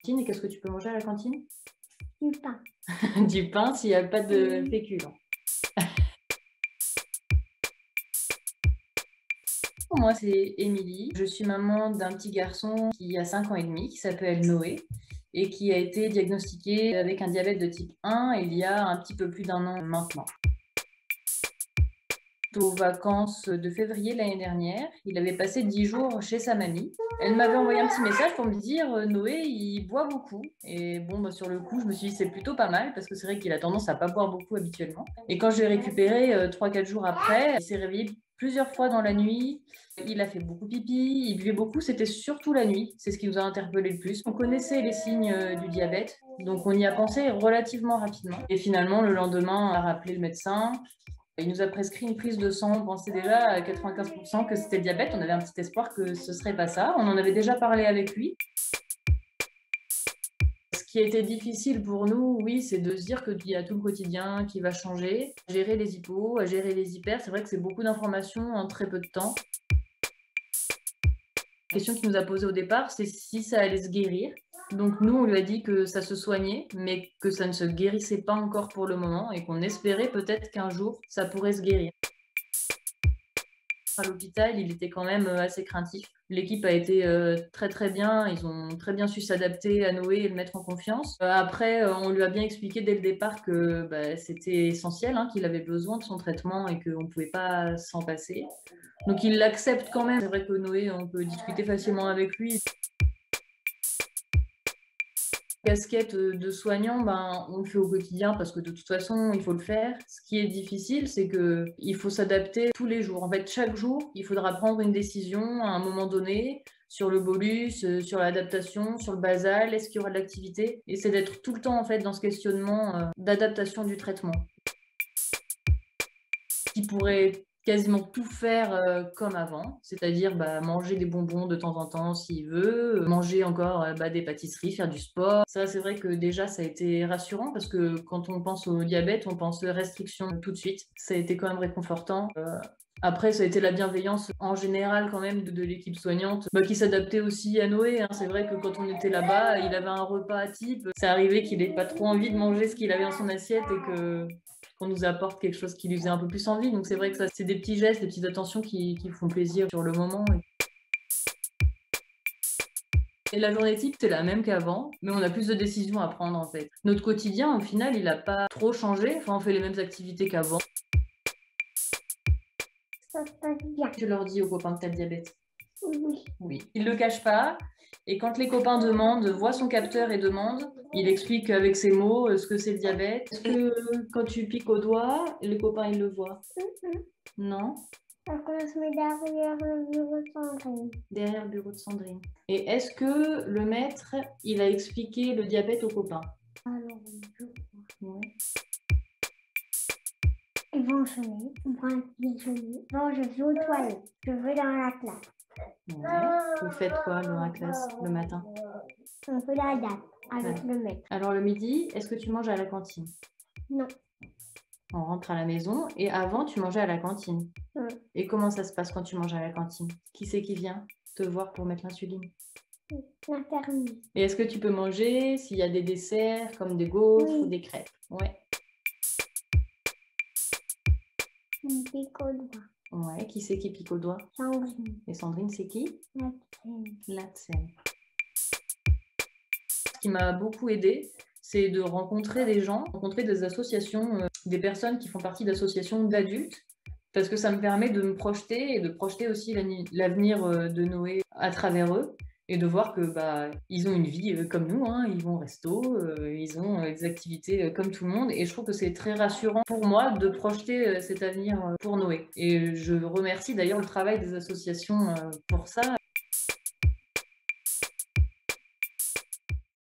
Et qu'est-ce que tu peux manger à la cantine? Du pain. Du pain s'il n'y a pas de féculents. Moi, c'est Émilie. Je suis maman d'un petit garçon qui a 5 ans et demi, qui s'appelle Noé, et qui a été diagnostiqué avec un diabète de type 1 il y a un petit peu plus d'1 an maintenant. Aux vacances de février l'année dernière, il avait passé 10 jours chez sa mamie. Elle m'avait envoyé un petit message pour me dire Noé, il boit beaucoup. Et bon, sur le coup, je me suis dit c'est plutôt pas mal parce que c'est vrai qu'il a tendance à pas boire beaucoup habituellement. Et quand je l'ai récupéré 3-4 jours après, il s'est réveillé plusieurs fois dans la nuit. Il a fait beaucoup pipi, il buvait beaucoup, c'était surtout la nuit. C'est ce qui nous a interpellé le plus. On connaissait les signes du diabète, donc on y a pensé relativement rapidement. Et finalement, le lendemain, on a rappelé le médecin. Il nous a prescrit une prise de sang. On pensait déjà à 95% que c'était le diabète. On avait un petit espoir que ce serait pas ça. On en avait déjà parlé avec lui. Ce qui a été difficile pour nous, oui, c'est de se dire qu'il y a tout le quotidien qui va changer. À gérer les hypos, à gérer les hyper, c'est vrai que c'est beaucoup d'informations en très peu de temps. La question qu'il nous a posée au départ, c'est si ça allait se guérir. Donc nous, on lui a dit que ça se soignait, mais que ça ne se guérissait pas encore pour le moment et qu'on espérait peut-être qu'un jour, ça pourrait se guérir. À l'hôpital, il était quand même assez craintif. L'équipe a été très très bien, ils ont très bien su s'adapter à Noé et le mettre en confiance. Après, on lui a bien expliqué dès le départ que c'était essentiel, qu'il avait besoin de son traitement et qu'on ne pouvait pas s'en passer. Donc il l'accepte quand même. C'est vrai que Noé, on peut discuter facilement avec lui. Casquette de soignant, on le fait au quotidien parce que de toute façon, il faut le faire. Ce qui est difficile, c'est qu'il faut s'adapter tous les jours. En fait, chaque jour, il faudra prendre une décision à un moment donné sur le bolus, sur l'adaptation, sur le basal, est-ce qu'il y aura de l'activité? Et c'est d'être tout le temps en fait dans ce questionnement d'adaptation du traitement. Qui pourrait quasiment tout faire comme avant, c'est-à-dire manger des bonbons de temps en temps s'il veut, manger encore des pâtisseries, faire du sport. Ça, c'est vrai que déjà, ça a été rassurant parce que quand on pense au diabète, on pense restriction tout de suite. Ça a été quand même réconfortant. Après, ça a été la bienveillance en général quand même de l'équipe soignante qui s'adaptait aussi à Noé. C'est vrai que quand on était là-bas, il avait un repas type. C'est arrivé qu'il n'ait pas trop envie de manger ce qu'il avait dans son assiette et qu'on nous apporte quelque chose qui lui faisait un peu plus envie. Donc c'est vrai que ça, c'est des petits gestes, des petites attentions qui font plaisir sur le moment. Et la journée type, c'est la même qu'avant, mais on a plus de décisions à prendre en fait. Notre quotidien, au final, il n'a pas trop changé. Enfin, on fait les mêmes activités qu'avant. Ça se passe bien. Tu leur dis aux copains que tu as le diabète? Oui. Oui. Il ne le cache pas. Et quand les copains demandent, voient son capteur et demandent, il explique avec ses mots ce que c'est le diabète. Est-ce que quand tu piques au doigt, les copains ils le voient? Non? Parce qu'on se met derrière le bureau de Sandrine. Derrière le bureau de Sandrine. Et est-ce que le maître, il a expliqué le diabète aux copains? Alors, je Oui. Ils vont sonner, on prend un petit déjeuner. Bon, je vais aux toilettes. Je vais dans la classe. Ouais. Vous faites quoi dans la classe le matin? On fait la date avec le maître. Alors le midi, est-ce que tu manges à la cantine? Non. On rentre à la maison et avant, tu mangeais à la cantine. Et comment ça se passe quand tu manges à la cantine? Qui c'est qui vient te voir pour mettre l'insuline? L'infirmier. Et est-ce que tu peux manger s'il y a des desserts comme des gaufres ou des crêpes? Ouais. On pique au doigt. Ouais. Qui c'est qui pique au doigt? Sandrine. Et Sandrine, c'est qui? L'accent. L'Atsem. Ce qui m'a beaucoup aidée, c'est de rencontrer des gens, rencontrer des associations, des personnes qui font partie d'associations d'adultes, parce que ça me permet de me projeter et de projeter aussi l'avenir de Noé à travers eux et de voir que ils ont une vie comme nous, ils vont au resto, ils ont des activités comme tout le monde et je trouve que c'est très rassurant pour moi de projeter cet avenir pour Noé. Et je remercie d'ailleurs le travail des associations pour ça.